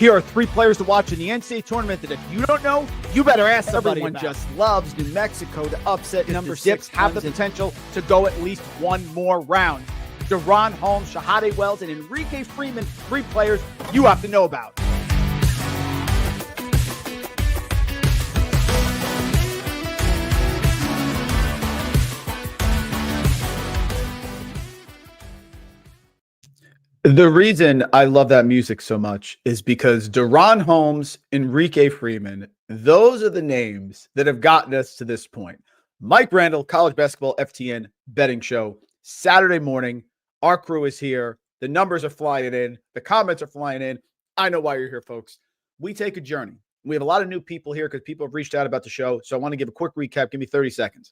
Here are 3 players to watch in the NCAA tournament that if you don't know, you better ask somebody. Everyone just loves New Mexico to upset number 6, have the potential to go at least one more round. Deron Holmes, Shahade Wells, and Enrique Freeman, 3 players you have to know about. The reason I love that music so much is because Deron Holmes, Enrique Freeman, those are the names that have gotten us to this point. Mike Randle, College Basketball FTN Betting Show, Saturday morning. Our crew is here. The numbers are flying in. The comments are flying in. I know why you're here, folks. We take a journey. We have a lot of new people here because people have reached out about the show. So I want to give a quick recap. Give me 30 seconds.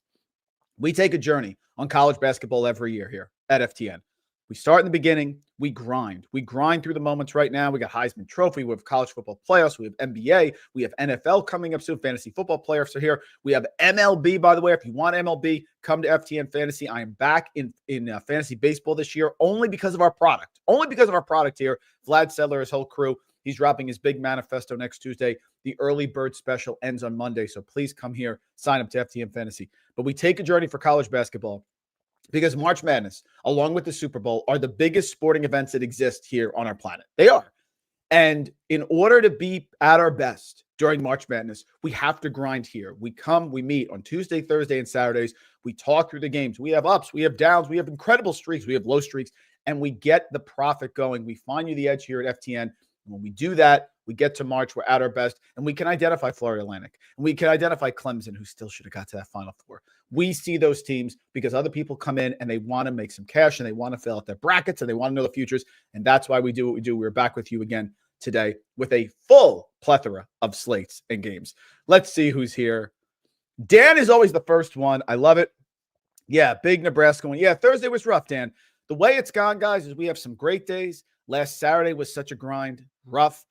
We take a journey on college basketball every year here at FTN. We start in the beginning. We grind. We grind through the moments right now. We got Heisman Trophy. We have college football playoffs. We have NBA. We have NFL coming up soon. Fantasy football playoffs are here. We have MLB, by the way. If you want MLB, come to FTN Fantasy. I am back in fantasy baseball this year only because of our product. Only because of our product here. Vlad Sedler, his whole crew. He's dropping his big manifesto next Tuesday. The early bird special ends on Monday. So please come here. Sign up to FTN Fantasy. But we take a journey for college basketball, because March Madness, along with the Super Bowl, are the biggest sporting events that exist here on our planet. They are. And in order to be at our best during March Madness, we have to grind here. We come, we meet on Tuesday, Thursday, and Saturdays. We talk through the games. We have ups, we have downs, we have incredible streaks, we have low streaks, and we get the profit going. We find you the edge here at FTN. When we do that, we get to March, we're at our best, and we can identify Florida Atlantic, and we can identify Clemson, who still should have got to that Final Four. We see those teams because other people come in and they want to make some cash and they want to fill out their brackets and they want to know the futures, and that's why we do what we do. We're back with you again today with a full plethora of slates and games. Let's see who's here. Dan is always the first one. I love it. Yeah, big Nebraska one. Yeah, Thursday was rough, Dan. The way it's gone, guys, is we have some great days. Last Saturday was such a grind, rough.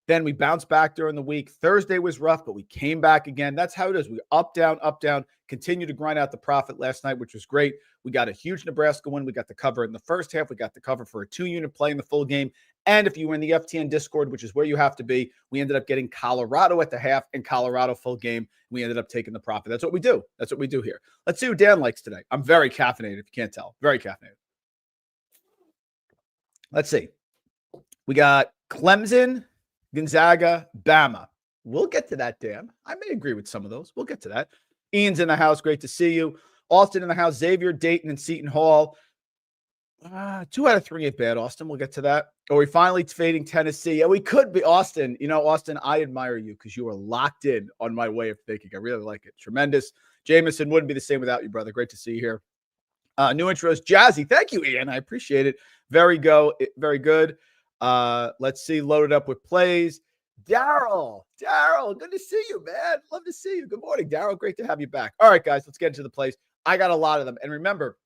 Then we bounced back during the week. Thursday was rough, but we came back again. That's how it is. We up, down, continue to grind out the profit last night, which was great. We got a huge Nebraska win. We got the cover in the first half. We got the cover for a 2-unit play in the full game. And if you were in the FTN Discord, which is where you have to be, we ended up getting Colorado at the half and Colorado full game. We ended up taking the profit. That's what we do. That's what we do here. Let's see who Dan likes today. I'm very caffeinated, if you can't tell. Very caffeinated. Let's see. We got Clemson, Gonzaga, Bama. We'll get to that, Dan. I may agree with some of those. We'll get to that. Ian's in the house. Great to see you. Austin in the house. Xavier, Dayton, and Seton Hall. 2 out of 3 ain't bad, Austin. We'll get to that. Are we finally fading Tennessee? Yeah, we could be. Austin, Austin, I admire you because you are locked in on my way of thinking. I really like it. Tremendous. Jameson wouldn't be the same without you, brother. Great to see you here. New intros. Jazzy. Thank you, Ian. I appreciate it. Very good. Let's see. Loaded up with plays. Daryl, good to see you, man. Love to see you. Good morning, Daryl. Great to have you back. All right, guys, let's get into the plays. I got a lot of them. And remember,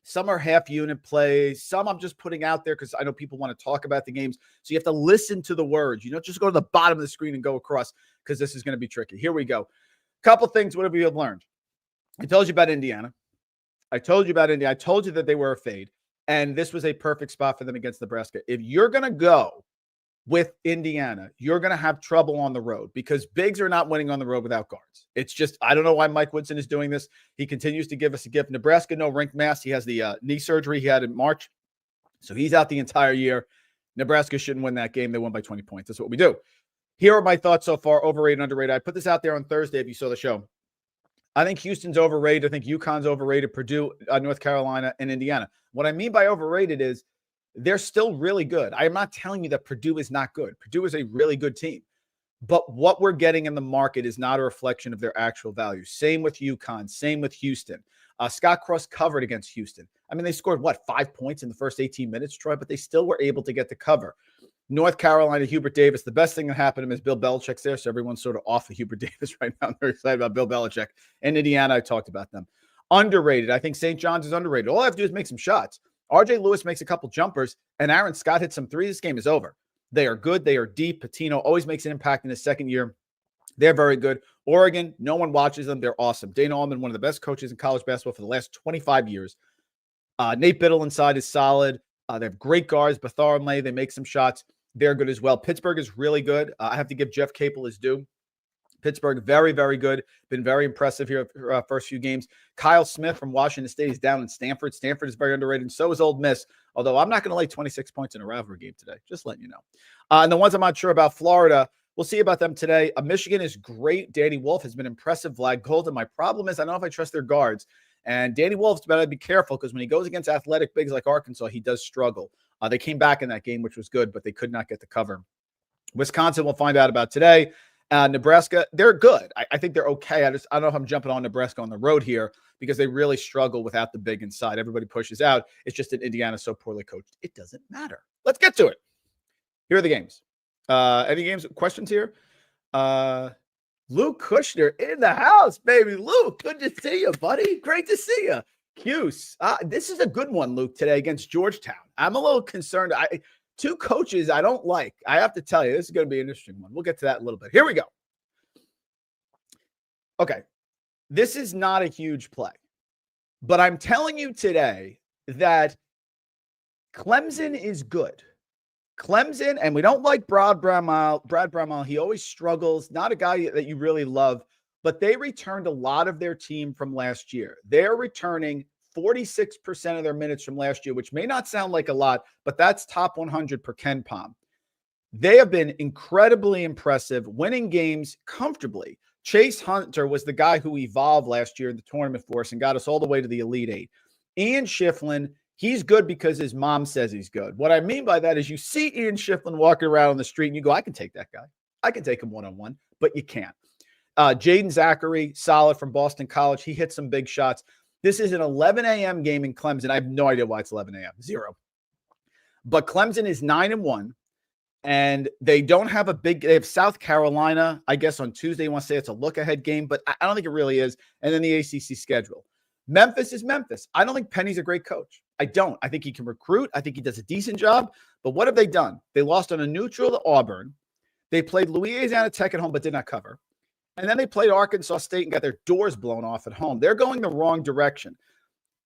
some are half-unit plays. Some I'm just putting out there because I know people want to talk about the games. So you have to listen to the words. You don't just go to the bottom of the screen and go across because this is going to be tricky. Here we go. Couple things, whatever you have learned. I told you about Indiana. I told you that they were a fade. And this was a perfect spot for them against Nebraska. If you're going to go with Indiana, you're going to have trouble on the road because bigs are not winning on the road without guards. It's just, I don't know why Mike Woodson is doing this. He continues to give us a gift. Nebraska, no rink mass. He has the knee surgery he had in March. So he's out the entire year. Nebraska shouldn't win that game. They won by 20 points. That's what we do. Here are my thoughts so far. Overrated, underrated. I put this out there on Thursday if you saw the show. I think Houston's overrated. I think UConn's overrated. Purdue, North Carolina, and Indiana. What I mean by overrated is they're still really good. I am not telling you that Purdue is not good. Purdue is a really good team. But what we're getting in the market is not a reflection of their actual value. Same with UConn. Same with Houston. Scott Cross covered against Houston. I mean, they scored, 5 points in the first 18 minutes, Troy? But they still were able to get the cover. North Carolina, Hubert Davis. The best thing that happened to him is Bill Belichick's there, so everyone's sort of off of Hubert Davis right now. I'm very excited about Bill Belichick. And Indiana, I talked about them. Underrated. I think St. John's is underrated. All I have to do is make some shots. RJ Lewis makes a couple jumpers, and Aaron Scott hits some threes. This game is over. They are good. They are deep. Patino always makes an impact in his second year. They're very good. Oregon, no one watches them. They're awesome. Dana Allman, one of the best coaches in college basketball for the last 25 years. Nate Biddle inside is solid. They have great guards. Bathar and Lay, they make some shots. They're good as well. Pittsburgh is really good. I have to give Jeff Capel his due. Pittsburgh, very, very good. Been very impressive here first few games. Kyle Smith from Washington State is down in Stanford. Stanford is very underrated, and so is Ole Miss, although I'm not going to lay 26 points in a rivalry game today. Just letting you know. And the ones I'm not sure about, Florida, we'll see about them today. Michigan is great. Danny Wolf has been impressive. Vlad Golden. My problem is I don't know if I trust their guards. And Danny Wolf's better to be careful because when he goes against athletic bigs like Arkansas, he does struggle. They came back in that game, which was good, but they could not get the cover. Wisconsin, we'll find out about today. Nebraska, they're good. I think they're okay. I don't know if I'm jumping on Nebraska on the road here because they really struggle without the big inside. Everybody pushes out. It's just that Indiana's so poorly coached. It doesn't matter. Let's get to it. Here are the games. Any games, questions here? Luke Kushner in the house, baby. Luke, good to see you, buddy. Great to see you. Cuse. This is a good one, Luke, today against Georgetown. I'm a little concerned. Two coaches I don't like. I have to tell you, this is going to be an interesting one. We'll get to that in a little bit. Here we go. Okay. This is not a huge play, but I'm telling you today that Clemson is good. Clemson, and we don't like Brad Bramall. He always struggles. Not a guy that you really love, but they returned a lot of their team from last year. They're returning 46% of their minutes from last year, which may not sound like a lot, but that's top 100 per Ken Pom. They have been incredibly impressive, winning games comfortably. Chase Hunter was the guy who evolved last year in the tournament for us and got us all the way to the Elite Eight. Ian Schifflin, he's good because his mom says he's good. What I mean by that is you see Ian Schifflin walking around on the street and you go, I can take that guy. I can take him one-on-one, but you can't. Jaden Zachary, solid from Boston College. He hit some big shots. This is an 11 a.m. game in Clemson. I have no idea why it's 11 a.m. Zero. But Clemson is 9-1, and they don't have they have South Carolina, I guess, on Tuesday. You want to say it's a look-ahead game, but I don't think it really is. And then the ACC schedule. Memphis is Memphis. I don't think Penny's a great coach. I don't. I think he can recruit. I think he does a decent job. But what have they done? They lost on a neutral to Auburn. They played Louisiana Tech at home, but did not cover. And then they played Arkansas State and got their doors blown off at home. They're going the wrong direction.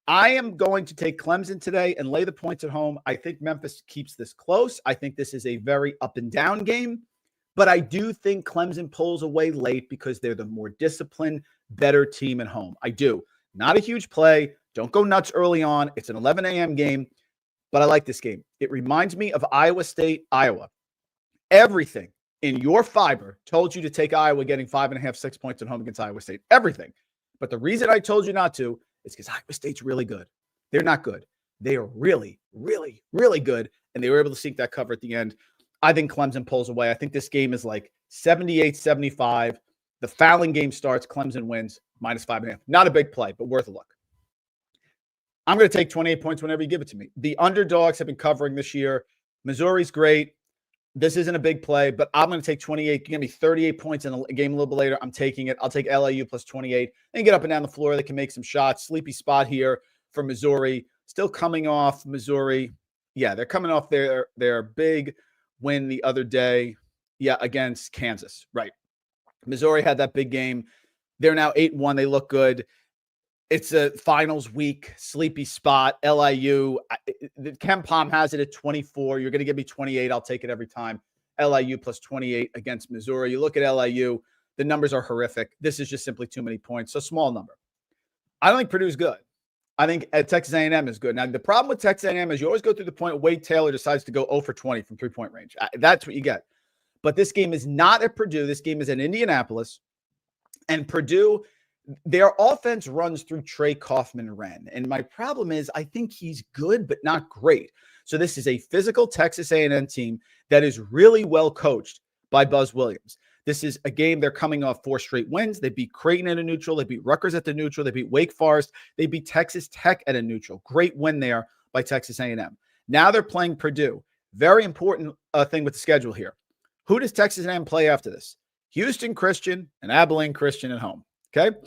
I am going to take Clemson today and lay the points at home. I think Memphis keeps this close. I think this is a very up and down game. But I do think Clemson pulls away late because they're the more disciplined, better team at home. I do. Not a huge play. Don't go nuts early on. It's an 11 a.m. game. But I like this game. It reminds me of Iowa State, Iowa. Everything in your fiber told you to take Iowa getting 5.5, 6 points at home against Iowa State. Everything. But the reason I told you not to is because Iowa State's really good. They're not good. They are really, really, really good. And they were able to sneak that cover at the end. I think Clemson pulls away. I think this game is like 78-75. The fouling game starts. Clemson wins -5.5. Not a big play, but worth a look. I'm going to take 28 points whenever you give it to me. The underdogs have been covering this year. Missouri's great. This isn't a big play, but I'm going to take 28. Give me 38 points in a game a little bit later. I'm taking it. I'll take LIU plus 28 and get up and down the floor. They can make some shots. Sleepy spot here for Missouri. Still coming off Missouri. Yeah, they're coming off their big win the other day. Yeah, against Kansas. Right. Missouri had that big game. They're now 8-1. They look good. It's a finals week, sleepy spot. LIU, Ken Pom has it at 24. You're going to give me 28. I'll take it every time. LIU plus 28 against Missouri. You look at LIU, the numbers are horrific. This is just simply too many points. So small number. I don't think Purdue's good. I think Texas A&M is good. Now, the problem with Texas A&M is you always go through the point where Wade Taylor decides to go 0 for 20 from three-point range. That's what you get. But this game is not at Purdue. This game is in Indianapolis. And Purdue, their offense runs through Trey Kaufman-Renn. And my problem is I think he's good, but not great. So this is a physical Texas A&M team that is really well coached by Buzz Williams. This is a game they're coming off 4 straight wins. They beat Creighton at a neutral. They beat Rutgers at the neutral. They beat Wake Forest. They beat Texas Tech at a neutral. Great win there by Texas A&M. Now they're playing Purdue. Very important thing with the schedule here. Who does Texas A&M play after this? Houston Christian and Abilene Christian at home. Okay?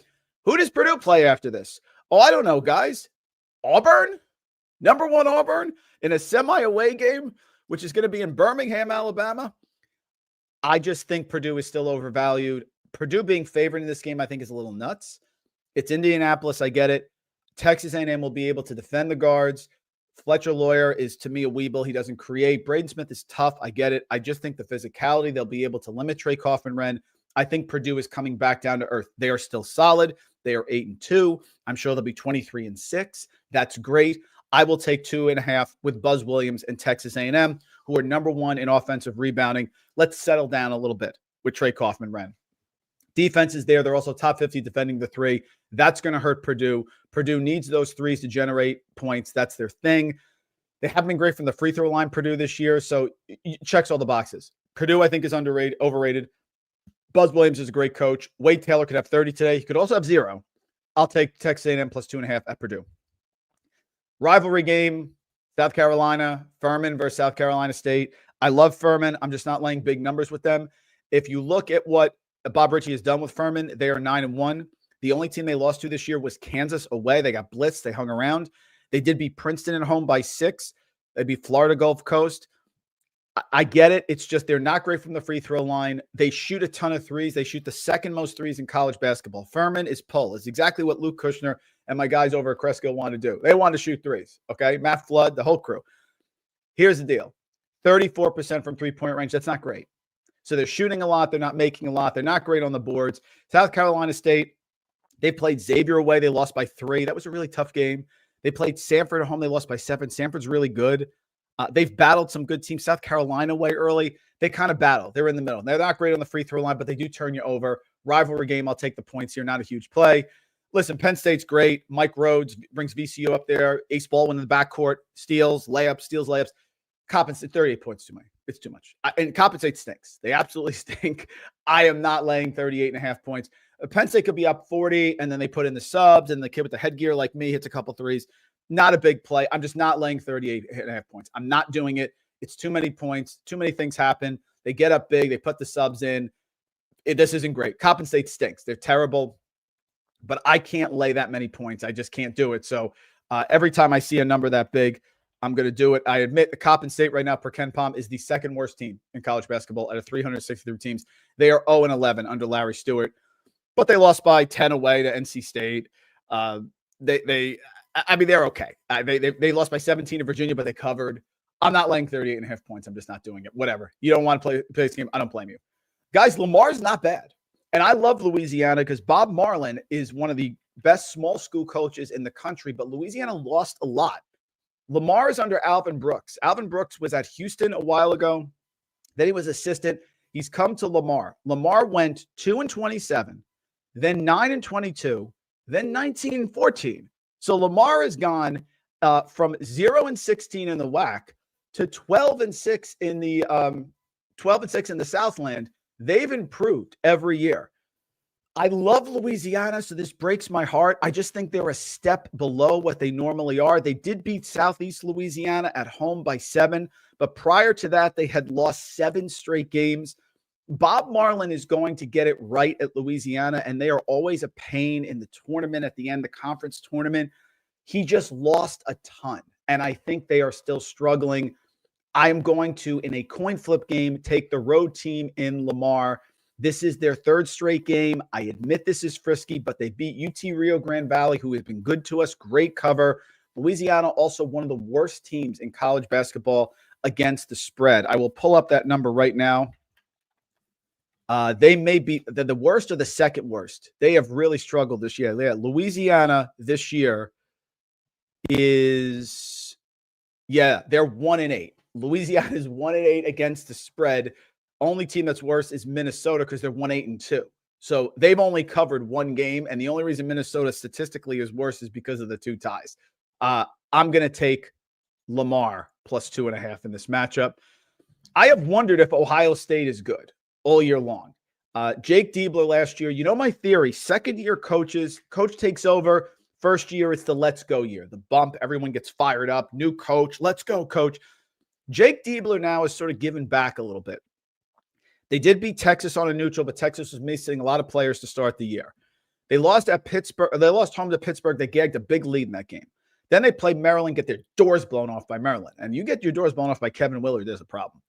Who does Purdue play after this? Oh, I don't know, guys. Auburn? Number 1 Auburn in a semi-away game, which is going to be in Birmingham, Alabama. I just think Purdue is still overvalued. Purdue being favored in this game, I think, is a little nuts. It's Indianapolis. I get it. Texas A&M will be able to defend the guards. Fletcher Lawyer is, to me, a weeble. He doesn't create. Braden Smith is tough. I get it. I just think the physicality, they'll be able to limit Trey Kaufman-Renn. I think Purdue is coming back down to earth. They are still solid. They are 8-2. I'm sure they'll be 23-6. That's great. I will take 2.5 with Buzz Williams and Texas A&M, who are number 1 in offensive rebounding. Let's settle down a little bit with Trey Kaufman-Renn. Defense is there. They're also top 50 defending the three. That's going to hurt Purdue. Purdue needs those threes to generate points. That's their thing. They haven't been great from the free throw line, Purdue, this year, so it checks all the boxes. Purdue, I think, is overrated. Buzz Williams is a great coach. Wade Taylor could have 30 today. He could also have 0. I'll take Texas A&M plus 2.5 at Purdue. Rivalry game, South Carolina, Furman versus South Carolina State. I love Furman. I'm just not laying big numbers with them. If you look at what Bob Ritchie has done with Furman, they are 9-1. The only team they lost to this year was Kansas away. They got blitzed. They hung around. They did beat Princeton at home by 6. They beat Florida Gulf Coast. I get it. It's just they're not great from the free throw line. They shoot a ton of threes. They shoot the second most threes in college basketball. Furman is pull. It's exactly what Luke Kushner and my guys over at Cresco want to do. They want to shoot threes, okay? Matt Flood, the whole crew. Here's the deal. 34% from three-point range. That's not great. So they're shooting a lot. They're not making a lot. They're not great on the boards. South Carolina State, they played Xavier away. They lost by 3. That was a really tough game. They played Samford at home. They lost by 7. Samford's really good. They've battled some good teams. South Carolina way early. They kind of battle. They're in the middle. They're not great on the free throw line, but they do turn you over. Rivalry game, I'll take the points here. Not a huge play. Listen, Penn State's great. Mike Rhodes brings VCU up there. Ace Baldwin in the backcourt. Steals layups. Compensate 38 points too much. It's too much. And compensate stinks. They absolutely stink. I am not laying 38.5 points. Penn State could be up 40, and then they put in the subs, and the kid with the headgear like me hits a couple threes. Not a big play. I'm just not laying 38.5 points. I'm not doing it. It's too many points. Too many things happen. They get up big. They put the subs in. This isn't great. Compensate stinks. They're terrible. But I can't lay that many points. I just can't do it. So every time I see a number that big, I'm going to do it. I admit the Coppin State right now per Ken Palm is the second worst team in college basketball out of 363 teams. They are 0-11 under Larry Stewart, but they lost by 10 away to NC State. They're okay. They lost by 17 to Virginia, but they covered. I'm not laying 38.5 points. I'm just not doing it. Whatever. You don't want to play this game. I don't blame you. Guys, Lamar's not bad. And I love Louisiana because Bob Marlin is one of the best small school coaches in the country, but Louisiana lost a lot. Lamar is under Alvin Brooks. Alvin Brooks was at Houston a while ago. Then he was assistant. He's come to Lamar. Lamar went 2-27, then 9-22, then 19-14. So Lamar has gone from 0-16 in the WAC to 12-6 in the 12-6 in the Southland. They've improved every year. I love Louisiana, so this breaks my heart. I just think they're a step below what they normally are. They did beat Southeast Louisiana at home by 7, but prior to that, they had lost 7 straight games. Bob Marlin is going to get it right at Louisiana, and they are always a pain in the tournament at the end, the conference tournament. He just lost a ton, and I think they are still struggling. I am going to, in a coin flip game, take the road team in Lamar. This is their 3rd straight game. I admit this is frisky, but they beat UT Rio Grande Valley, who has been good to us. Great cover. Louisiana, also one of the worst teams in college basketball against the spread. I will pull up that number right now. They may be the worst or the second worst. They have really struggled this year. Louisiana this year is, they're 1-8. Louisiana is 1-8 against the spread. Only team that's worse is Minnesota because they're 1-8-2. So they've only covered 1 game, and the only reason Minnesota statistically is worse is because of the 2 ties. I'm going to take Lamar plus 2.5 in this matchup. I have wondered if Ohio State is good all year long. Jake Diebler last year, my theory, second-year coach takes over. First year, it's the let's go year. The bump, everyone gets fired up. New coach, let's go, coach. Jake Diebler now is sort of giving back a little bit. They did beat Texas on a neutral, but Texas was missing a lot of players to start the year. They lost at Pittsburgh. They lost home to Pittsburgh. They gagged a big lead in that game. Then they played Maryland, get their doors blown off by Maryland. And you get your doors blown off by Kevin Willard, there's a problem.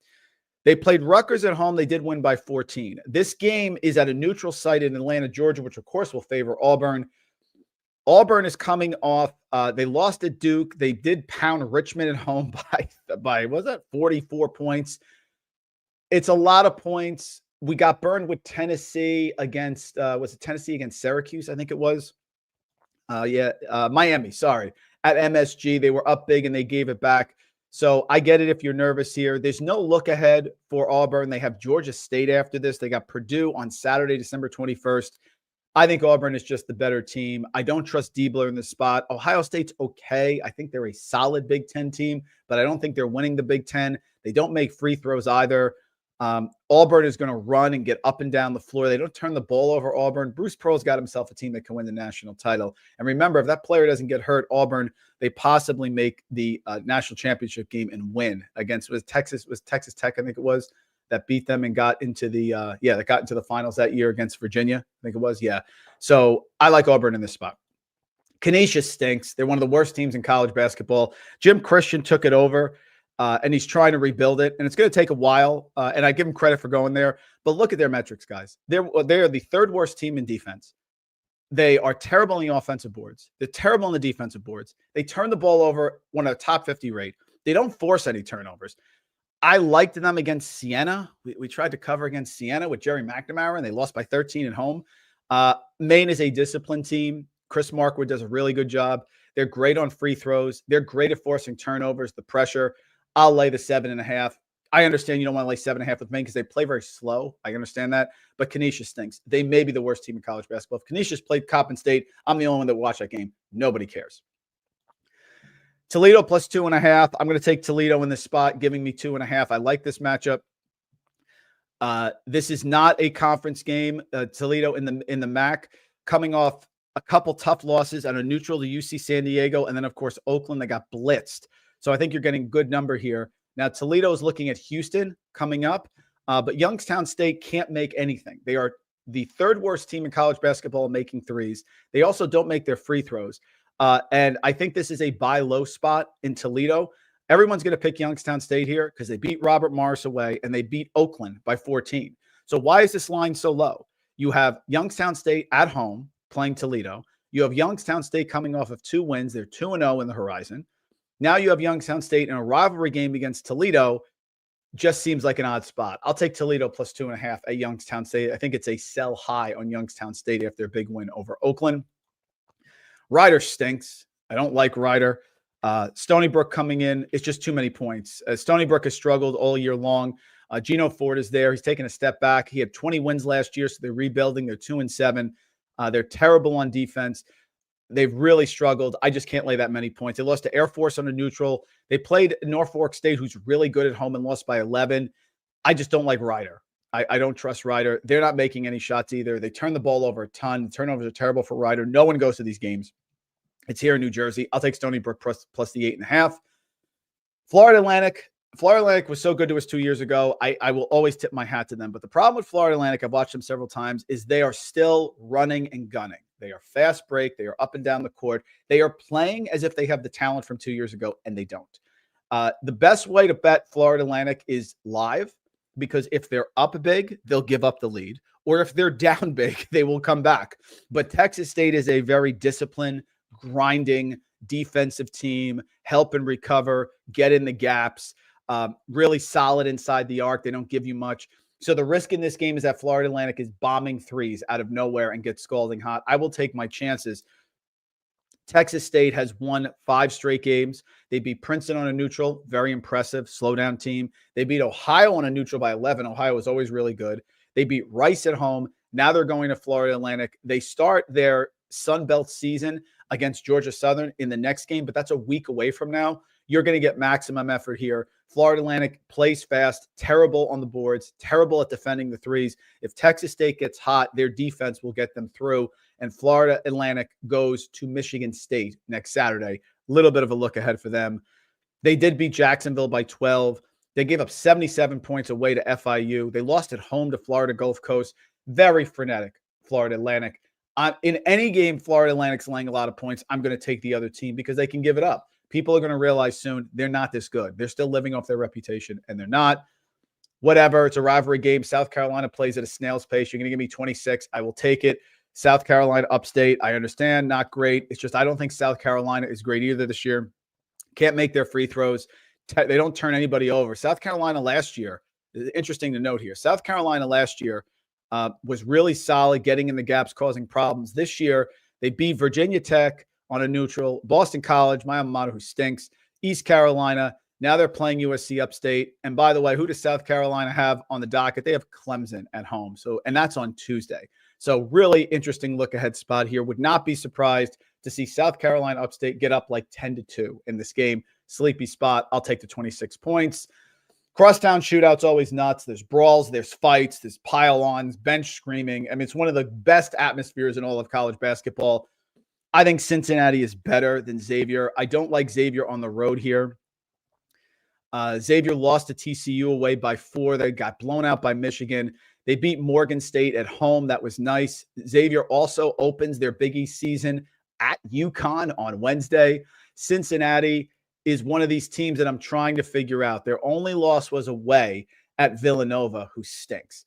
They played Rutgers at home. They did win by 14. This game is at a neutral site in Atlanta, Georgia, which, of course, will favor Auburn. Auburn is coming off. They lost at Duke. They did pound Richmond at home by was that 44 points? It's a lot of points. We got burned with Tennessee against was it Tennessee against Syracuse? I think it was. Miami. Sorry, at MSG they were up big and they gave it back. So I get it if you're nervous here. There's no look ahead for Auburn. They have Georgia State after this. They got Purdue on Saturday, December 21st. I think Auburn is just the better team. I don't trust Diebler in this spot. Ohio State's okay. I think they're a solid Big Ten team, but I don't think they're winning the Big Ten. They don't make free throws either. Auburn is going to run and get up and down the floor. They don't turn the ball over Auburn. Bruce Pearl's got himself a team that can win the national title. And remember, if that player doesn't get hurt, Auburn, they possibly make the national championship game and win against Texas Tech, I think it was, that beat them and got into the finals that year against Virginia. I think it was. Yeah. So I like Auburn in this spot. Canisius stinks. They're one of the worst teams in college basketball. Jim Christian took it over. And he's trying to rebuild it, and it's going to take a while. And I give him credit for going there. But look at their metrics, guys. They are the third worst team in defense. They are terrible on the offensive boards. They're terrible on the defensive boards. They turn the ball over one of the top 50 rate. They don't force any turnovers. I liked them against Siena. We tried to cover against Siena with Jerry McNamara, and they lost by 13 at home. Maine is a disciplined team. Chris Markwood does a really good job. They're great on free throws. They're great at forcing turnovers, the pressure. I'll lay the 7.5. I understand you don't want to lay 7.5 with Maine because they play very slow. I understand that. But Canisius stinks. They may be the worst team in college basketball. If Canisius played Coppin State, I'm the only one that watched that game. Nobody cares. Toledo plus 2.5. I'm going to take Toledo in this spot, giving me 2.5. I like this matchup. This is not a conference game. Toledo in the MAC coming off a couple tough losses on a neutral to UC San Diego. And then, of course, Oakland, they got blitzed. So I think you're getting a good number here. Now, Toledo is looking at Houston coming up, but Youngstown State can't make anything. They are the third worst team in college basketball making threes. They also don't make their free throws. And I think this is a buy low spot in Toledo. Everyone's going to pick Youngstown State here because they beat Robert Morris away and they beat Oakland by 14. So why is this line so low? You have Youngstown State at home playing Toledo. You have Youngstown State coming off of 2 wins. They're 2-0 in the horizon. Now you have Youngstown State in a rivalry game against Toledo. Just seems like an odd spot. I'll take Toledo plus 2.5 at Youngstown State. I think it's a sell high on Youngstown State after their big win over Oakland. Ryder stinks. I don't like Ryder. Stony Brook coming in. It's just too many points. Stony Brook has struggled all year long. Gino Ford is there. He's taking a step back. He had 20 wins last year, so they're rebuilding. They're 2-7. They're terrible on defense. They've really struggled. I just can't lay that many points. They lost to Air Force on a neutral. They played Norfolk State, who's really good at home, and lost by 11. I just don't like Ryder. I don't trust Ryder. They're not making any shots either. They turn the ball over a ton. The turnovers are terrible for Ryder. No one goes to these games. It's here in New Jersey. I'll take Stony Brook plus the 8.5. Florida Atlantic. Florida Atlantic was so good to us 2 years ago. I will always tip my hat to them. But the problem with Florida Atlantic, I've watched them several times, is they are still running and gunning. They are fast break. They are up and down the court. They are playing as if they have the talent from 2 years ago, and they don't. The best way to bet Florida Atlantic is live, because if they're up big, they'll give up the lead. Or if they're down big, they will come back. But Texas State is a very disciplined, grinding defensive team, help and recover, get in the gaps, really solid inside the arc. They don't give you much. So the risk in this game is that Florida Atlantic is bombing threes out of nowhere and gets scalding hot. I will take my chances. Texas State has won 5 straight games. They beat Princeton on a neutral, very impressive, slow down team. They beat Ohio on a neutral by 11. Ohio was always really good. They beat Rice at home. Now they're going to Florida Atlantic. They start their Sun Belt season against Georgia Southern in the next game, but that's a week away from now. You're going to get maximum effort here. Florida Atlantic plays fast, terrible on the boards, terrible at defending the threes. If Texas State gets hot, their defense will get them through. And Florida Atlantic goes to Michigan State next Saturday. A little bit of a look ahead for them. They did beat Jacksonville by 12. They gave up 77 points away to FIU. They lost at home to Florida Gulf Coast. Very frenetic, Florida Atlantic. In any game, Florida Atlantic's laying a lot of points. I'm going to take the other team because they can give it up. People are going to realize soon they're not this good. They're still living off their reputation, and they're not. Whatever. It's a rivalry game. South Carolina plays at a snail's pace. You're going to give me 26. I will take it. South Carolina upstate, I understand, not great. It's just I don't think South Carolina is great either this year. Can't make their free throws. They don't turn anybody over. South Carolina last year, interesting to note here, South Carolina last year was really solid, getting in the gaps, causing problems. This year, they beat Virginia Tech on a neutral, Boston College, my alma mater, who stinks, East Carolina. Now they're playing USC upstate. And by the way, who does South Carolina have on the docket? They have Clemson at home. And that's on Tuesday. So really interesting look ahead spot here. Would not be surprised to see South Carolina upstate get up like 10-2 in this game. Sleepy spot. I'll take the 26 points. Crosstown shootouts always nuts. There's brawls, there's fights, there's pile-ons, bench screaming. I mean, it's one of the best atmospheres in all of college basketball. I think Cincinnati is better than Xavier. I don't like Xavier on the road here. Xavier lost to TCU away by 4. They got blown out by Michigan. They beat Morgan State at home. That was nice. Xavier also opens their Big East season at UConn on Wednesday. Cincinnati is one of these teams that I'm trying to figure out. Their only loss was away at Villanova, who stinks.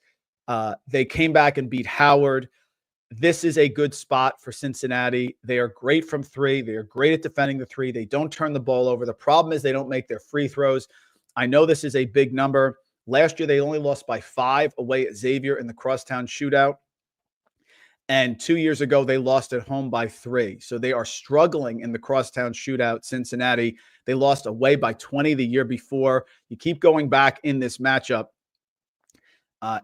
They came back and beat Howard. This is a good spot for Cincinnati. They are great from 3. They are great at defending the 3. They don't turn the ball over. The problem is they don't make their free throws. I know this is a big number. Last year, they only lost by 5 away at Xavier in the crosstown shootout. And 2 years ago, they lost at home by 3. So they are struggling in the crosstown shootout, Cincinnati. They lost away by 20 the year before. You keep going back in this matchup.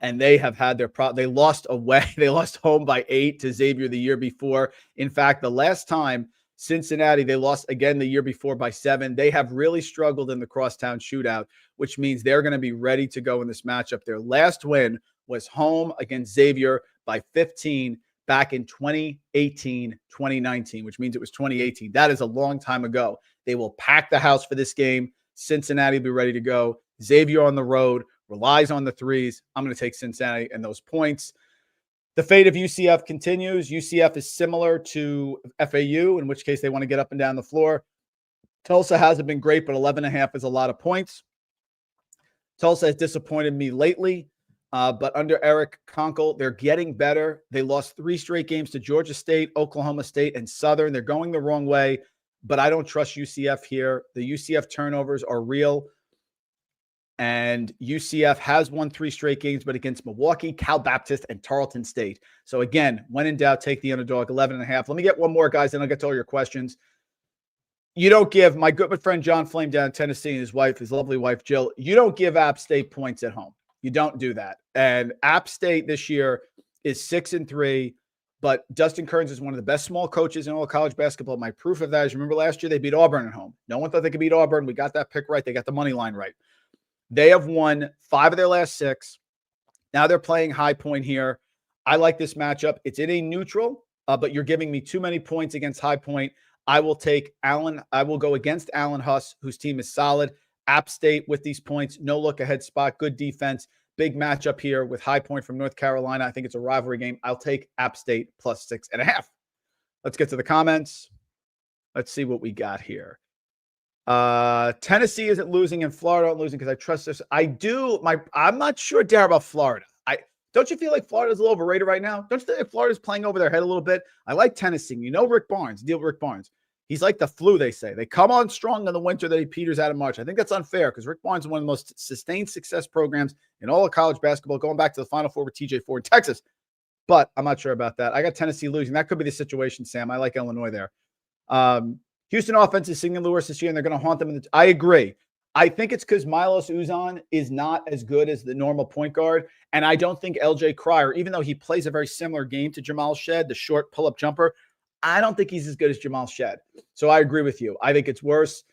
And they have had their they lost away. They lost home by 8 to Xavier the year before. In fact, the last time Cincinnati, they lost again the year before by 7. They have really struggled in the crosstown shootout, which means they're going to be ready to go in this matchup. Their last win was home against Xavier by 15 back in 2018, 2019, which means it was 2018. That is a long time ago. They will pack the house for this game. Cincinnati will be ready to go. Xavier on the road relies on the 3s. I'm going to take Cincinnati and those points. The fate of UCF continues. UCF is similar to FAU, in which case they want to get up and down the floor. Tulsa hasn't been great, but 11.5 is a lot of points. Tulsa has disappointed me lately, but under Eric Conkle, they're getting better. They lost 3 straight games to Georgia State, Oklahoma State, and Southern. They're going the wrong way, but I don't trust UCF here. The UCF turnovers are real. And UCF has won 3 straight games, but against Milwaukee, Cal Baptist, and Tarleton State. So again, when in doubt, take the underdog, 11.5. Let me get one more, guys, then I'll get to all your questions. You don't give my good friend John Flame down in Tennessee and his wife, his lovely wife, Jill, you don't give App State points at home. You don't do that. And App State this year is 6-3, but Dustin Kearns is one of the best small coaches in all of college basketball. My proof of that is, remember last year they beat Auburn at home. No one thought they could beat Auburn. We got that pick right. They got the money line right. They have won 5 of their last 6. Now they're playing High Point here. I like this matchup. It's in a neutral, but you're giving me too many points against High Point. I will take Allen. I will go against Allen Huss, whose team is solid. App State with these points. No look ahead spot. Good defense. Big matchup here with High Point from North Carolina. I think it's a rivalry game. I'll take App State plus 6.5. Let's get to the comments. Let's see what we got here. Tennessee isn't losing and Florida aren't losing because I trust this. I do. I'm not sure, Dare, about Florida. Don't you feel like Florida's a little overrated right now? Don't you think Florida's playing over their head a little bit? I like Tennessee. You know Rick Barnes. Deal with Rick Barnes. He's like the flu, they say. They come on strong in the winter, then he peters out in March. I think that's unfair because Rick Barnes is one of the most sustained success programs in all of college basketball, going back to the Final Four with TJ Ford, Texas. But I'm not sure about that. I got Tennessee losing. That could be the situation, Sam. I like Illinois there. Houston offense is singing Lewis this year, and they're going to haunt them. I agree. I think it's because Milos Uzan is not as good as the normal point guard, and I don't think LJ Cryer, even though he plays a very similar game to Jamal Shed, the short pull-up jumper, I don't think he's as good as Jamal Shed. So I agree with you. I think it's worse.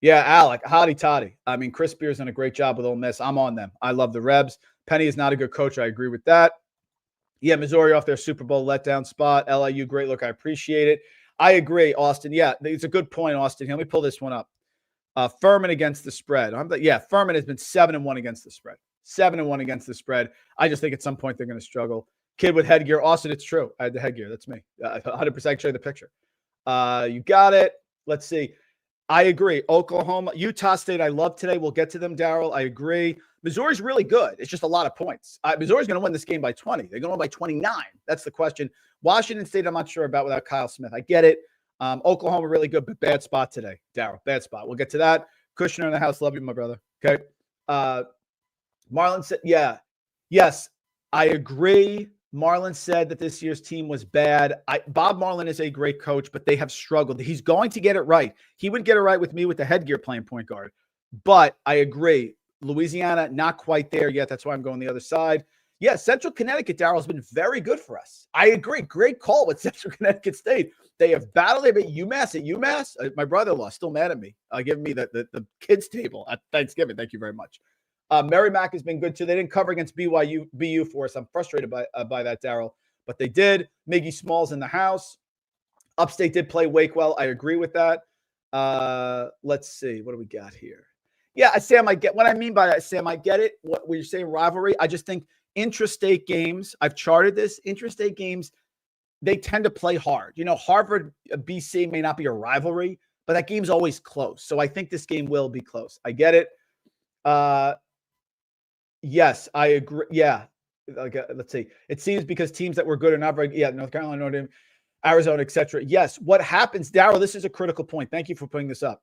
Yeah, Alec, hotty toddy. I mean, Chris Beer's done a great job with Ole Miss. I'm on them. I love the Rebs. Penny is not a good coach. I agree with that. Yeah, Missouri off their Super Bowl letdown spot. LIU, great look. I appreciate it. I agree, Austin. Yeah, it's a good point, Austin. Let me pull this one up. Furman against the spread. Furman has been 7-1 against the spread. 7-1 against the spread. I just think at some point they're going to struggle. Kid with headgear. Austin, it's true. I had the headgear. That's me. 100% show you the picture. You got it. Let's see. I agree. Oklahoma, Utah State, I love today. We'll get to them, Daryl. I agree. Missouri's really good. It's just a lot of points. Missouri's going to win this game by 20. They're going to win by 29. That's the question. Washington State, I'm not sure about without Kyle Smith. I get it. Oklahoma really good, but bad spot today. Darryl, bad spot. We'll get to that. Kushner in the house. Love you, my brother. Okay. Marlon said, yeah. Yes, I agree. Marlon said that this year's team was bad. Bob Marlin is a great coach, but they have struggled. He's going to get it right. He would get it right with me with the headgear playing point guard. But I agree. Louisiana, not quite there yet. That's why I'm going the other side. Yeah, Central Connecticut, Darryl, has been very good for us. I agree. Great call with Central Connecticut State. They have battled. They beat UMass at UMass. My brother-in-law still mad at me, giving me the kids' table at Thanksgiving. Thank you very much. Merrimack has been good, too. They didn't cover against BU for us. I'm frustrated by that, Darryl. But they did. Miggy Smalls in the house. Upstate did play Wake well. I agree with that. Let's see. What do we got here? Yeah, Sam, I get what I mean by that. Sam, I get it. What you're saying, rivalry. I just think intrastate games, I've charted this, intrastate games, they tend to play hard. You know, Harvard, BC may not be a rivalry, but that game's always close. So I think this game will be close. I get it. Yes, I agree. Yeah. Let's see. It seems because teams that were good are not very, North Carolina, Notre Dame, Arizona, etc. Yes. What happens, Darryl, this is a critical point. Thank you for putting this up.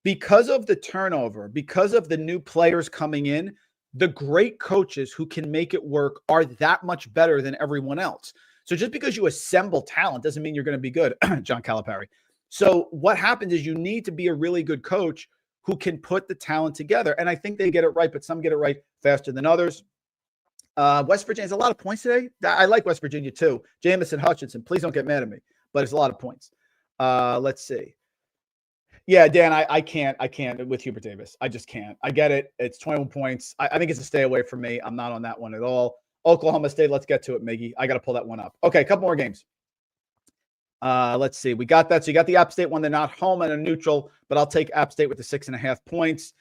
Because of the turnover, because of the new players coming in, the great coaches who can make it work are that much better than everyone else. So just because you assemble talent doesn't mean you're going to be good, John Calipari. So what happens is you need to be a really good coach who can put the talent together. And I think they get it right, but some get it right faster than others. West Virginia has a lot of points today. I like West Virginia too. Jamison Hutchinson, please don't get mad at me, but it's a lot of points. Let's see. Yeah, Dan, I can't with Hubert Davis. I just can't. I get it. It's 21 points. I think it's a stay away from me. I'm not on that one at all. Oklahoma State, let's get to it, Miggy. I got to pull that one up. Okay, a couple more games. Let's see. We got that. So you got the App State one. They're not home and a neutral, but I'll take App State with the 6.5 points.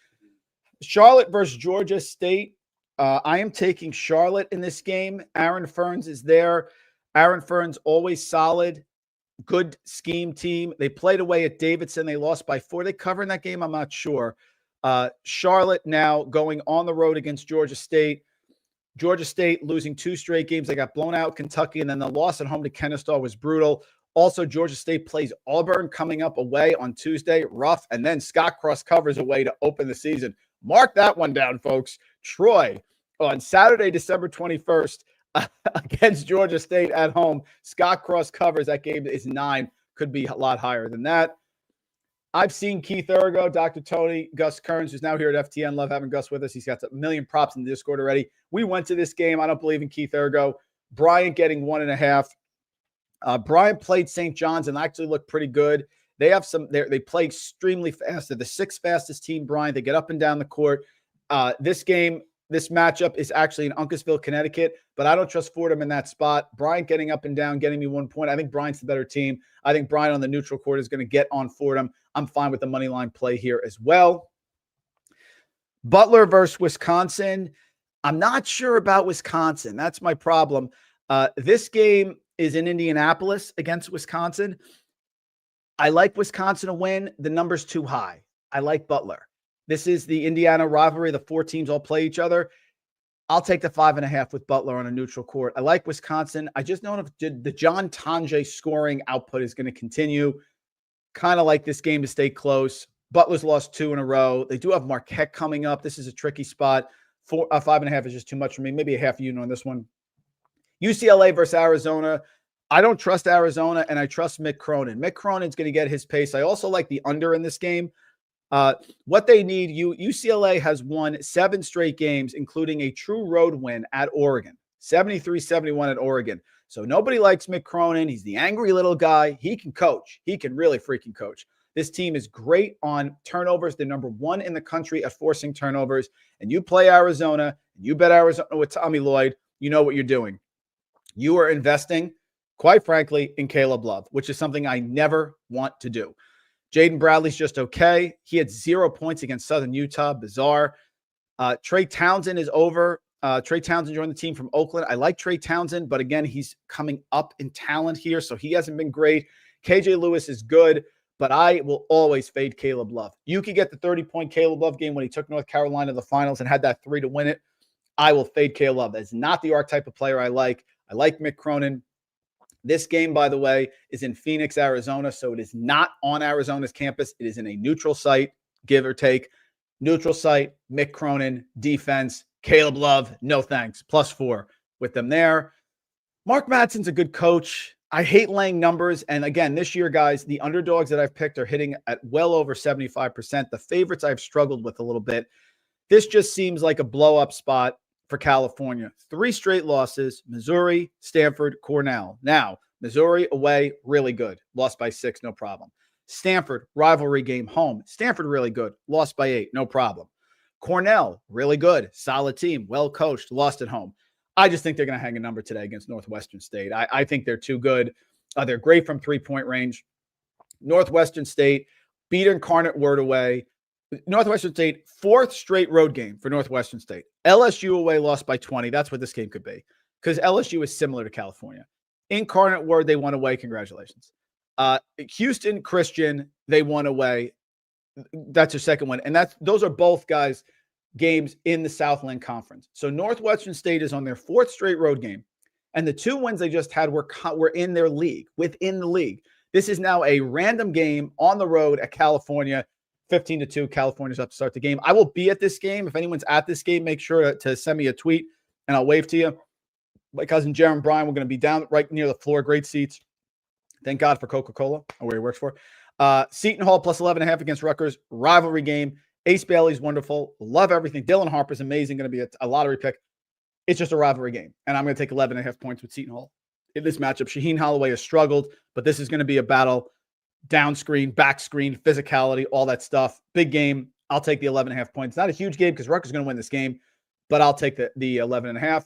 Charlotte versus Georgia State. I am taking Charlotte in this game. Aaron Ferns is there. Aaron Ferns, always solid. Good scheme team. They played away at Davidson. They lost by 4. They covering that game? I'm not sure. Charlotte now going on the road against Georgia State. Georgia State losing 2 straight games. They got blown out Kentucky, and then the loss at home to Kennesaw was brutal. Also, Georgia State plays Auburn coming up away on Tuesday. Rough. And then Scott Cross covers away to open the season. Mark that one down, folks. Troy on Saturday, December 21st. Against Georgia State at home. Scott Cross covers. That game is 9. Could be a lot higher than that. I've seen Keith Ergo, Dr. Tony, Gus Kearns, who's now here at FTN. Love having Gus with us. He's got a million props in the Discord already. We went to this game. I don't believe in Keith Ergo. Bryant getting 1.5. Bryant played St. John's and actually looked pretty good. They have they play extremely fast. They're the 6th fastest team, Bryant. They get up and down the court. This matchup is actually in Uncasville, Connecticut, but I don't trust Fordham in that spot. Bryant getting up and down, getting me 1 point. I think Bryant's the better team. I think Bryant on the neutral court is going to get on Fordham. I'm fine with the money line play here as well. Butler versus Wisconsin. I'm not sure about Wisconsin. That's my problem. This game is in Indianapolis against Wisconsin. I like Wisconsin to win. The number's too high. I like Butler. This is the Indiana rivalry. The 4 teams all play each other. I'll take the 5.5 with Butler on a neutral court. I like Wisconsin. I just don't know if the John Tonje scoring output is going to continue. Kind of like this game to stay close. Butler's lost 2 in a row. They do have Marquette coming up. This is a tricky spot. 5.5 is just too much for me. Maybe a half unit on this one. UCLA versus Arizona. I don't trust Arizona, and I trust Mick Cronin. Mick Cronin's going to get his pace. I also like the under in this game. What they need, UCLA has won 7 straight games, including a true road win at Oregon, 73-71 at Oregon. So nobody likes Mick Cronin. He's the angry little guy. He can coach. He can really freaking coach. This team is great on turnovers. They're number 1 in the country at forcing turnovers. And you play Arizona, and you bet Arizona with Tommy Lloyd, you know what you're doing. You are investing, quite frankly, in Caleb Love, which is something I never want to do. Jaden Bradley's just okay. He had 0 points against Southern Utah. Bizarre. Trey Townsend is over. Trey Townsend joined the team from Oakland. I like Trey Townsend, but again, he's coming up in talent here, so he hasn't been great. KJ Lewis is good, but I will always fade Caleb Love. You could get the 30-point Caleb Love game when he took North Carolina to the finals and had that 3 to win it. I will fade Caleb Love. That's not the archetype of player I like. I like Mick Cronin. This game, by the way, is in Phoenix, Arizona, so it is not on Arizona's campus. It is in a neutral site, give or take. Neutral site, Mick Cronin, defense, Caleb Love, no thanks, +4 with them there. Mark Madsen's a good coach. I hate laying numbers. And again, this year, guys, the underdogs that I've picked are hitting at well over 75%. The favorites I've struggled with a little bit. This just seems like a blow-up spot for California. 3 straight losses, Missouri, Stanford, Cornell. Now, Missouri away, really good. Lost by 6, no problem. Stanford, rivalry game, home. Stanford, really good. Lost by 8, no problem. Cornell, really good. Solid team, well coached, lost at home. I just think they're going to hang a number today against Northwestern State. I think they're too good. They're great from 3-point range. Northwestern State beat Incarnate Word away. Northwestern State, 4th straight road game for Northwestern State. LSU away, lost by 20. That's what this game could be because LSU is similar to California. Incarnate Word, they won away. Congratulations. Houston Christian, they won away. That's their second one. And those are both, guys, games in the Southland Conference. So Northwestern State is on their 4th straight road game. And the 2 wins they just had were in their league, within the league. This is now a random game on the road at California. 15-2, California's up to start the game. I will be at this game. If anyone's at this game, make sure to send me a tweet and I'll wave to you. My cousin Jaron Bryan, we're going to be down right near the floor. Great seats. Thank God for Coca-Cola, or where he works for. Seton Hall plus 11.5 against Rutgers. Rivalry game. Ace Bailey's wonderful. Love everything. Dylan Harper's amazing. Going to be a lottery pick. It's just a rivalry game. And I'm going to take 11.5 points with Seton Hall in this matchup. Shaheen Holloway has struggled, but this is going to be a battle. Down screen, back screen, physicality, all that stuff. Big game. I'll take the 11.5 points. Not a huge game because Rutgers is going to win this game, but I'll take the 11.5.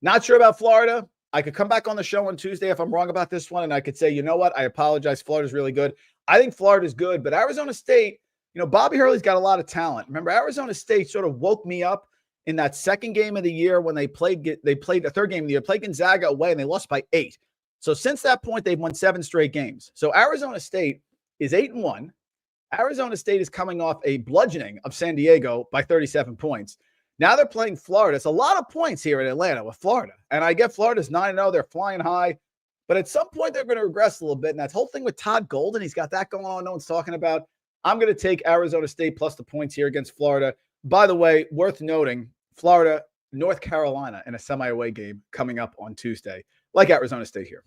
Not sure about Florida. I could come back on the show on Tuesday if I'm wrong about this one, and I could say, you know what? I apologize. Florida's really good. I think Florida's good, but Arizona State, Bobby Hurley's got a lot of talent. Remember, Arizona State sort of woke me up in that second game of the year when they played the third game of the year, played Gonzaga away, and they lost by 8. So since that point, they've won 7 straight games. So Arizona State is 8-1. Arizona State is coming off a bludgeoning of San Diego by 37 points. Now they're playing Florida. It's a lot of points here in Atlanta with Florida. And I get Florida's 9-0. They're flying high. But at some point, they're going to regress a little bit. And that whole thing with Todd Golden, he's got that going on. No one's talking about. I'm going to take Arizona State plus the points here against Florida. By the way, worth noting, Florida, North Carolina in a semi-away game coming up on Tuesday, like Arizona State here.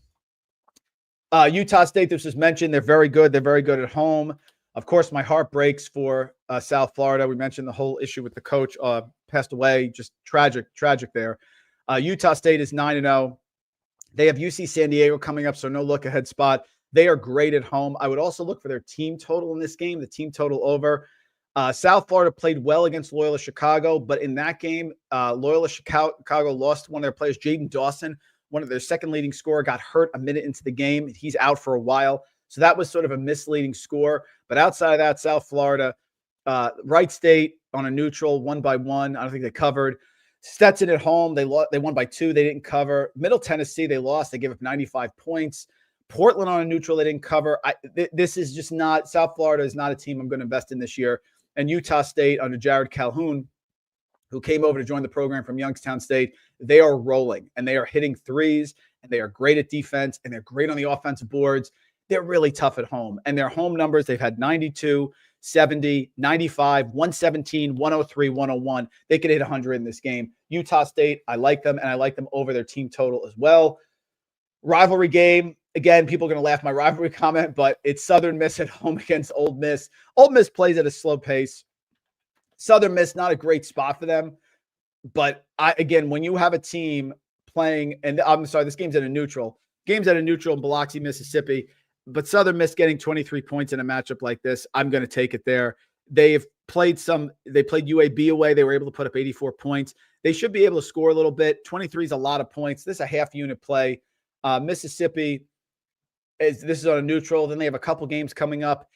Utah State, this was mentioned. They're very good. They're very good at home. Of course, my heart breaks for South Florida. We mentioned the whole issue with the coach passed away. Just tragic there. Utah State is 9-0. They have UC San Diego coming up, so no look-ahead spot. They are great at home. I would also look for their team total in this game, the team total over. South Florida played well against Loyola Chicago, but in that game, Loyola Chicago lost one of their players, Jaden Dawson, one of their second leading scorer, got hurt a minute into the game. He's out for a while. So that was sort of a misleading score. But outside of that, South Florida, Wright State on a neutral, 1-1. I don't think they covered. Stetson at home, they won by 2. They didn't cover. Middle Tennessee, they lost. They gave up 95 points. Portland on a neutral, they didn't cover. This is just not – South Florida is not a team I'm going to invest in this year. And Utah State under Jared Calhoun, who came over to join the program from Youngstown State, they are rolling, and they are hitting threes, and they are great at defense, and they're great on the offensive boards. They're really tough at home. And their home numbers, they've had 92, 70, 95, 117, 103, 101. They could hit 100 in this game. Utah State, I like them, and I like them over their team total as well. Rivalry game. Again, people are going to laugh at my rivalry comment, but it's Southern Miss at home against Ole Miss. Ole Miss plays at a slow pace. Southern Miss, not a great spot for them. But again, when you have a team playing, and I'm sorry, this game's at a neutral. Game's at a neutral in Biloxi, Mississippi. But Southern Miss getting 23 points in a matchup like this, I'm going to take it there. They played UAB away. They were able to put up 84 points. They should be able to score a little bit. 23 is a lot of points. This is a half unit play. Mississippi, this is on a neutral. Then they have a couple games coming up.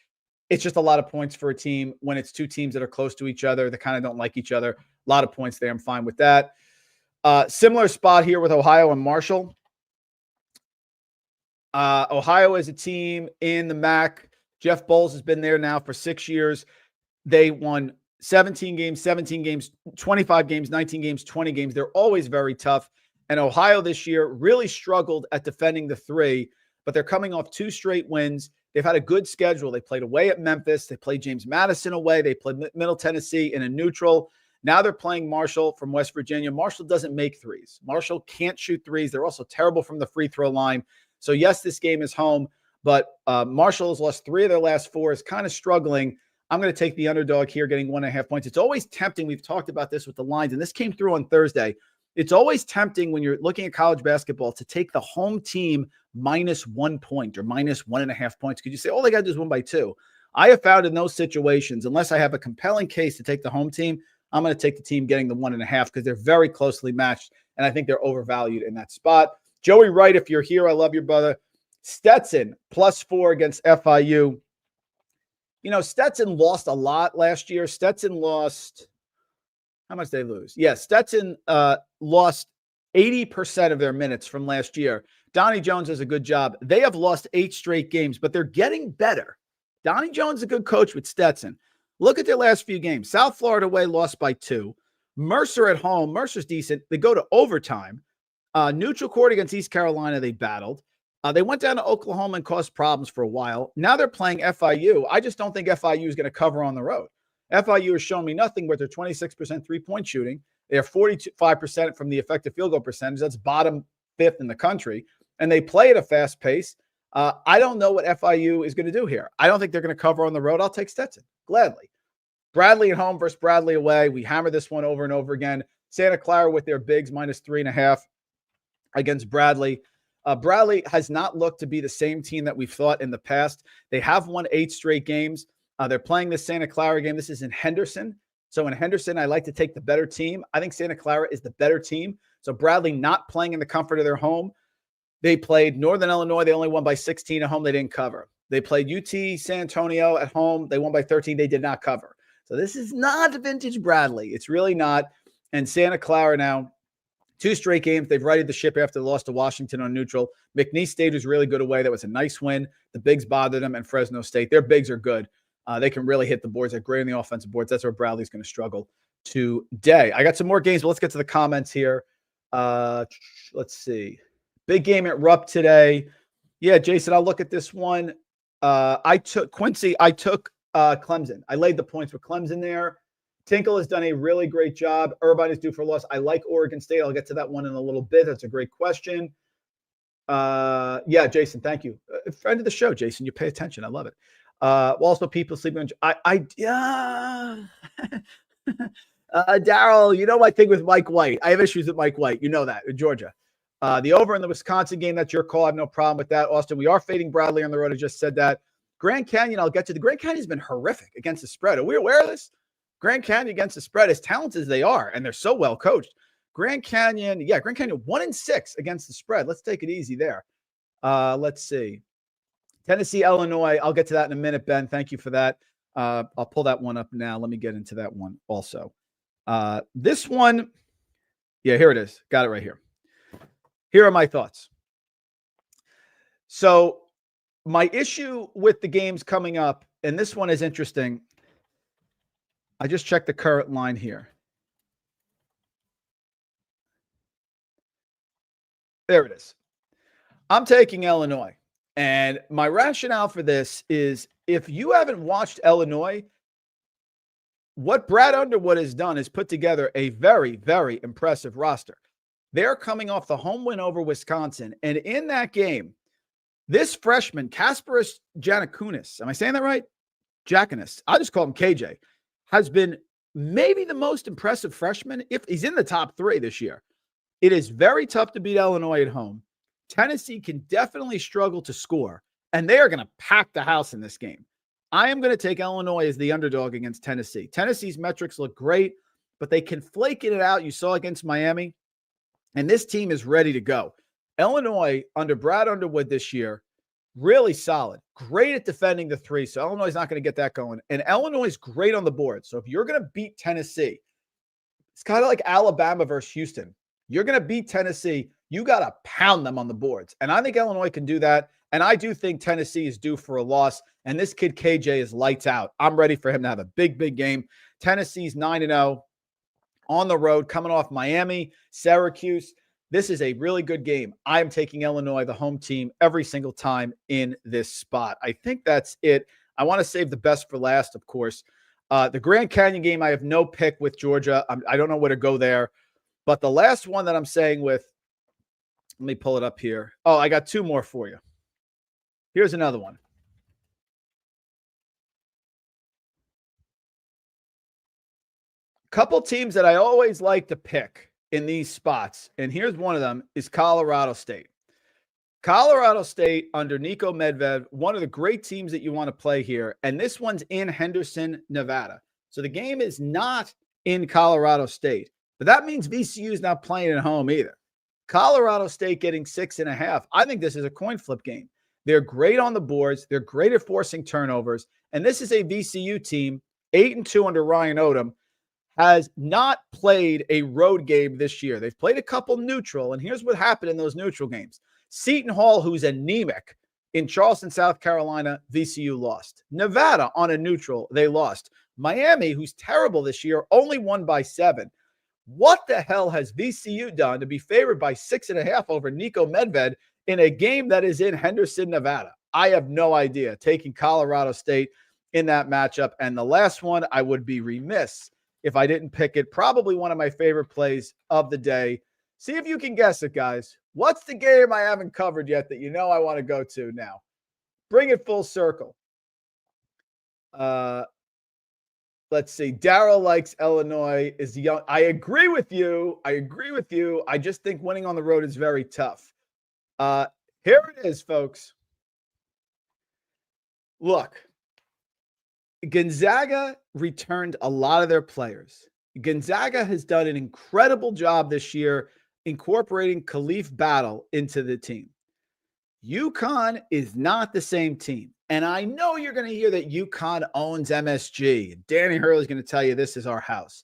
It's just a lot of points for a team when it's two teams that are close to each other. They kind of don't like each other. A lot of points there. I'm fine with that. Similar spot here with Ohio and Marshall. Ohio is a team in the MAC. Jeff Bowles has been there now for 6 years. They won 17 games, 17 games, 25 games, 19 games, 20 games. They're always very tough. And Ohio this year really struggled at defending the three, but they're coming off 2 straight wins. They've had a good schedule. They played away at Memphis. They played James Madison away. They played Middle Tennessee in a neutral. Now they're playing Marshall from West Virginia. Marshall doesn't make threes. Marshall can't shoot threes. They're also terrible from the free throw line. So yes, this game is home, but Marshall has lost 3 of their last 4, is kind of struggling. I'm going to take the underdog here, getting 1.5 points. It's always tempting. We've talked about this with the lines, and this came through on Thursday. It's always tempting when you're looking at college basketball to take the home team minus 1 point or minus 1.5 points. Because you say, all they got to do is win by 2. I have found in those situations, unless I have a compelling case to take the home team, I'm going to take the team getting the 1.5 because they're very closely matched, and I think they're overvalued in that spot. Joey Wright, if you're here, I love your brother. Stetson, +4 against FIU. You know, Stetson lost a lot last year. Stetson lost, how much did they lose? Yeah, Stetson lost 80% of their minutes from last year. Donnie Jones does a good job. They have lost 8 straight games, but they're getting better. Donnie Jones is a good coach with Stetson. Look at their last few games. South Florida away, lost by 2. Mercer at home. Mercer's decent. They go to overtime. Neutral court against East Carolina, they battled. They went down to Oklahoma and caused problems for a while. Now they're playing FIU. I just don't think FIU is going to cover on the road. FIU has shown me nothing with their 26% three-point shooting. They're 45% from the effective field goal percentage. That's bottom 5th in the country. And they play at a fast pace. I don't know what FIU is going to do here. I don't think they're going to cover on the road. I'll take Stetson, gladly. Bradley at home versus Bradley away. We hammer this one over and over again. Santa Clara with their bigs, -3.5 against Bradley. Bradley has not looked to be the same team that we've thought in the past. They have won 8 straight games. They're playing this Santa Clara game. This is in Henderson. So in Henderson, I like to take the better team. I think Santa Clara is the better team. So Bradley not playing in the comfort of their home. They played Northern Illinois. They only won by 16 at home. They didn't cover. They played UT San Antonio at home. They won by 13. They did not cover. So this is not vintage Bradley. It's really not. And Santa Clara now, 2 straight games. They've righted the ship after the loss to Washington on neutral. McNeese State was really good away. That was a nice win. The bigs bothered them, and Fresno State. Their bigs are good. They can really hit the boards. They're great on the offensive boards. That's where Bradley's going to struggle today. I got some more games, but let's get to the comments here. Let's see. Big game at Rupp today. Yeah, Jason, I'll look at this one. I took Clemson. I laid the points with Clemson there. Tinkle has done a really great job. Irvine is due for a loss. I like Oregon State. I'll get to that one in a little bit. That's a great question. Yeah, Jason, thank you. Friend of the show, Jason. You pay attention. I love it. Also, people sleeping on. Daryl, you know my thing with Mike White. I have issues with Mike White. You know that in Georgia. The over in the Wisconsin game, that's your call. I have no problem with that. Austin, we are fading Bradley on the road. I just said that. Grand Canyon, I'll get to. The Grand Canyon's been horrific against the spread. Are we aware of this? Grand Canyon against the spread, as talented as they are, and they're so well coached. Grand Canyon 1-6 against the spread. Let's take it easy there. Let's see. Tennessee, Illinois. I'll get to that in a minute, Ben. Thank you for that. I'll pull that one up now. Let me get into that one also. This one, yeah, here it is. Got it right here. Here are my thoughts. So my issue with the games coming up, and this one is interesting. I just checked the current line here. There it is. I'm taking Illinois. And my rationale for this is, if you haven't watched Illinois, what Brad Underwood has done is put together a very, very impressive roster. They're coming off the home win over Wisconsin. And in that game, this freshman, Kasparis Giannakounis, am I saying that right? Jackanis. I'll just call him KJ, has been maybe the most impressive freshman. If he's in the top 3 this year. It is very tough to beat Illinois at home. Tennessee can definitely struggle to score, and they are going to pack the house in this game. I am going to take Illinois as the underdog against Tennessee. Tennessee's metrics look great, but they can flake it out. You saw against Miami, and this team is ready to go. Illinois, under Brad Underwood this year, really solid. Great at defending the 3, so Illinois is not going to get that going. And Illinois is great on the board. So if you're going to beat Tennessee, it's kind of like Alabama versus Houston. You're going to beat Tennessee. You got to pound them on the boards. And I think Illinois can do that. And I do think Tennessee is due for a loss. And this kid, KJ, is lights out. I'm ready for him to have a big, big game. Tennessee's 9-0 on the road, coming off Miami, Syracuse. This is a really good game. I am taking Illinois, the home team, every single time in this spot. I think that's it. I want to save the best for last, of course. The Grand Canyon game, I have no pick with Georgia. I don't know where to go there. But the last one that I'm saying with, let me pull it up here. Oh, I got two more for you. Here's another one. Couple teams that I always like to pick in these spots, and here's one of them, is Colorado State. Colorado State under Nico Medved, one of the great teams that you want to play here, and this one's in Henderson, Nevada. So the game is not in Colorado State, but that means VCU is not playing at home either. Colorado State getting 6.5. I think this is a coin flip game. They're great on the boards. They're great at forcing turnovers, and this is a VCU team, 8-2 under Ryan Odom, has not played a road game this year. They've played a couple neutral, and here's what happened in those neutral games. Seton Hall, who's anemic, in Charleston, South Carolina, VCU lost. Nevada on a neutral, they lost. Miami, who's terrible this year, only won by 7. What the hell has VCU done to be favored by 6.5 over Nico Medved in a game that is in Henderson, Nevada? I have no idea. Taking Colorado State in that matchup. And the last one, I would be remiss if I didn't pick it. Probably one of my favorite plays of the day. See if you can guess it, guys. What's the game I haven't covered yet that you know I want to go to now? Bring it full circle. Let's see. Daryl likes Illinois is young. I agree with you. I just think winning on the road is very tough. Here it is, folks. Look. Gonzaga returned a lot of their players. Gonzaga has done an incredible job this year incorporating Khalif Battle into the team. UConn is not the same team. And I know you're going to hear that UConn owns MSG. Danny Hurley's going to tell you this is our house.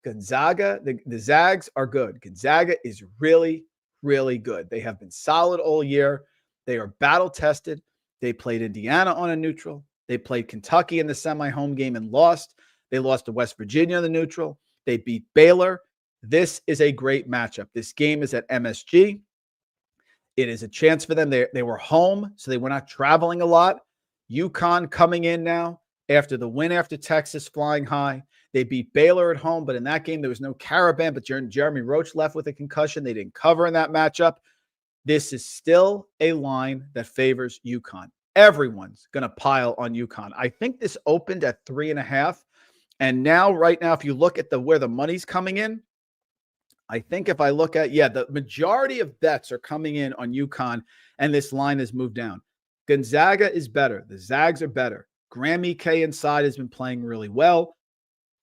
Gonzaga, the Zags are good. Gonzaga is really, really good. They have been solid all year. They are battle tested. They played Indiana on a neutral. They played Kentucky in the semi-home game and lost. They lost to West Virginia in the neutral. They beat Baylor. This is a great matchup. This game is at MSG. It is a chance for them. They were home, so they were not traveling a lot. UConn coming in now after the win after Texas flying high. They beat Baylor at home, but in that game, there was no Caravan, but Jeremy Roach left with a concussion. They didn't cover in that matchup. This is still a line that favors UConn. Everyone's going to pile on UConn. I think this opened at 3.5. And now, right now, if you look at where the money's coming in, I think if I look at, the majority of bets are coming in on UConn, and this line has moved down. Gonzaga is better. The Zags are better. Graham EK inside has been playing really well.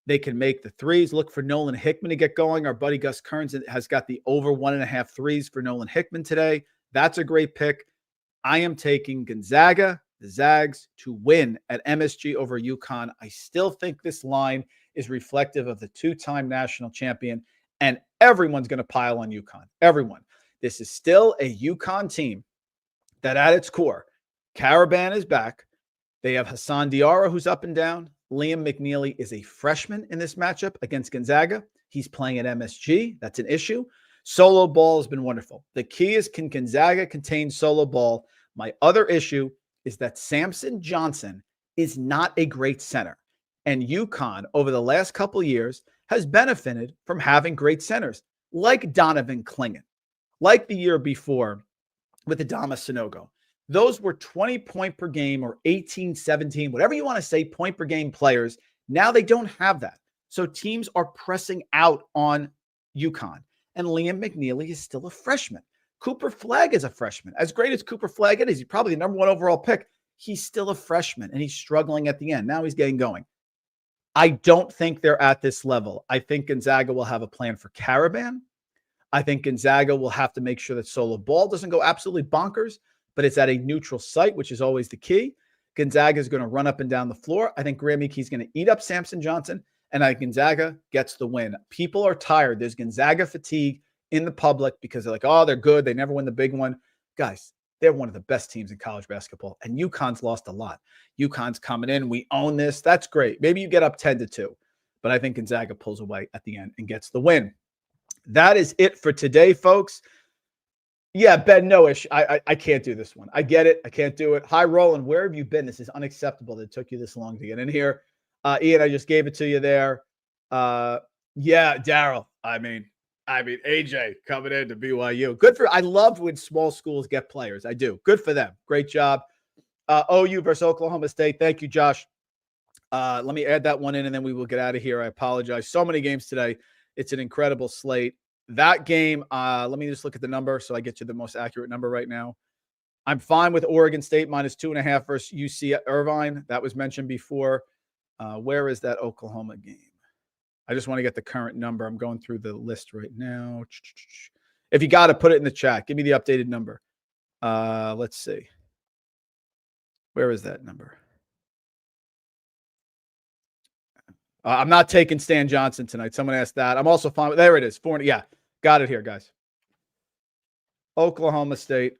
They can make the threes. Look for Nolan Hickman to get going. Our buddy Gus Kearns has got the over 1.5 threes for Nolan Hickman today. That's a great pick. I am taking Gonzaga, the Zags, to win at MSG over UConn. I still think this line is reflective of the two-time national champion, and everyone's going to pile on UConn. Everyone. This is still a UConn team that at its core, Caravan is back. They have Hassan Diarra, who's up and down. Liam McNeely is a freshman in this matchup against Gonzaga. He's playing at MSG. That's an issue. Solo ball has been wonderful. The key is, can Gonzaga contain solo ball? My other issue is that Samson Johnson is not a great center. And UConn, over the last couple of years, has benefited from having great centers, like Donovan Clingan, like the year before with Adama Sanogo. Those were 20 point per game or 18, 17, whatever you want to say, point per game players. Now they don't have that. So teams are pressing out on UConn. And Liam McNeely is still a freshman. Cooper Flagg is a freshman. As great as Cooper Flagg is, he's probably the number 1 overall pick. He's still a freshman, and he's struggling at the end. Now he's getting going. I don't think they're at this level. I think Gonzaga will have a plan for Caravan. I think Gonzaga will have to make sure that solo ball doesn't go absolutely bonkers, but it's at a neutral site, which is always the key. Gonzaga is going to run up and down the floor. I think Graham Eakey is going to eat up Samson Johnson, and I think Gonzaga gets the win. People are tired. There's Gonzaga fatigue in the public because they're like, oh, they're good. They never win the big one. Guys, they're one of the best teams in college basketball. And UConn's lost a lot. UConn's coming in. We own this. That's great. Maybe you get up 10-2. But I think Gonzaga pulls away at the end and gets the win. That is it for today, folks. Yeah, Ben Noish, I can't do this one. I get it. I can't do it. Hi, Roland. Where have you been? This is unacceptable that it took you this long to get in here. Ian, I just gave it to you there. Yeah, Daryl. I mean, AJ coming in to BYU. Good for. I love when small schools get players. I do. Good for them. Great job. OU versus Oklahoma State. Thank you, Josh. Let me add that one in, and then we will get out of here. I apologize. So many games today. It's an incredible slate. That game, let me just look at the number so I get you the most accurate number right now. I'm fine with Oregon State -2.5 versus UC Irvine. That was mentioned before. Where is that Oklahoma game? I just want to get the current number. I'm going through the list right now. If you got to put it in the chat, give me the updated number. Let's see. Where is that number? I'm not taking Stan Johnson tonight. Someone asked that. I'm also fine with, there it is. Yeah, got it here, guys. Oklahoma State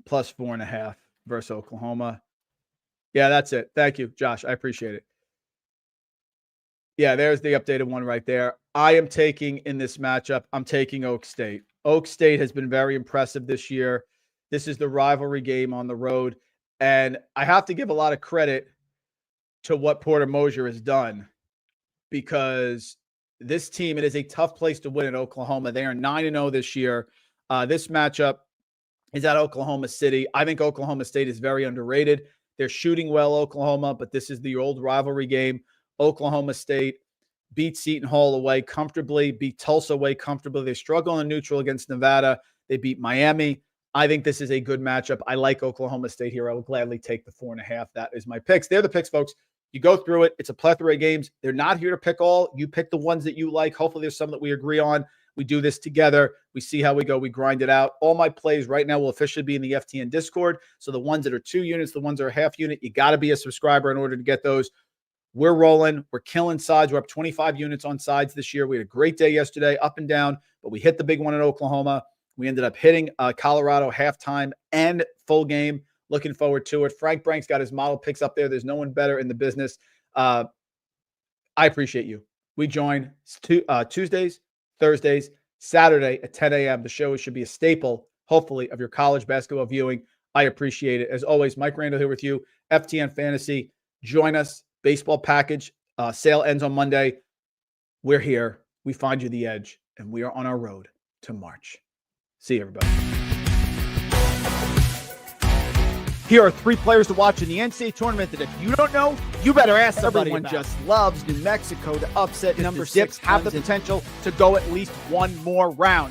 +4.5 versus Oklahoma. Yeah, that's it. Thank you, Josh. I appreciate it. Yeah, there's the updated one right there. I am taking in this matchup, I'm taking Oak State. Oak State has been very impressive this year. This is the rivalry game on the road. And I have to give a lot of credit to what Porter Moser has done, because this team, it is a tough place to win in Oklahoma. They are 9-0 this year. This matchup is at Oklahoma City. I think Oklahoma State is very underrated. They're shooting well, Oklahoma, but this is the old rivalry game. Oklahoma State beat Seton Hall away comfortably, beat Tulsa away comfortably. They struggle on neutral against Nevada. They beat Miami. I think this is a good matchup. I like Oklahoma State here. I will gladly take the 4.5. That is my picks. They're the picks, folks. You go through it. It's a plethora of games. They're not here to pick all. You pick the ones that you like. Hopefully there's some that we agree on. We do this together. We see how we go. We grind it out. All my plays right now will officially be in the FTN Discord. So the ones that are 2 units, the ones that are half unit, you got to be a subscriber in order to get those. We're rolling. We're killing sides. We're up 25 units on sides this year. We had a great day yesterday, up and down, but we hit the big one in Oklahoma. We ended up hitting Colorado halftime and full game. Looking forward to it. Frank Brank's got his model picks up there. There's no one better in the business. I appreciate you. We join Tuesdays, Thursdays, Saturday at 10 a.m. The show should be a staple, hopefully, of your college basketball viewing. I appreciate it. As always, Mike Randle here with you. FTN Fantasy. Join us. Baseball package. Sale ends on Monday. We're here. We find you the edge, and we are on our road to March. See you, everybody. Here are 3 players to watch in the NCAA tournament that if you don't know, you better ask somebody. Everyone just loves New Mexico to upset number 6, have the potential to go at least one more round.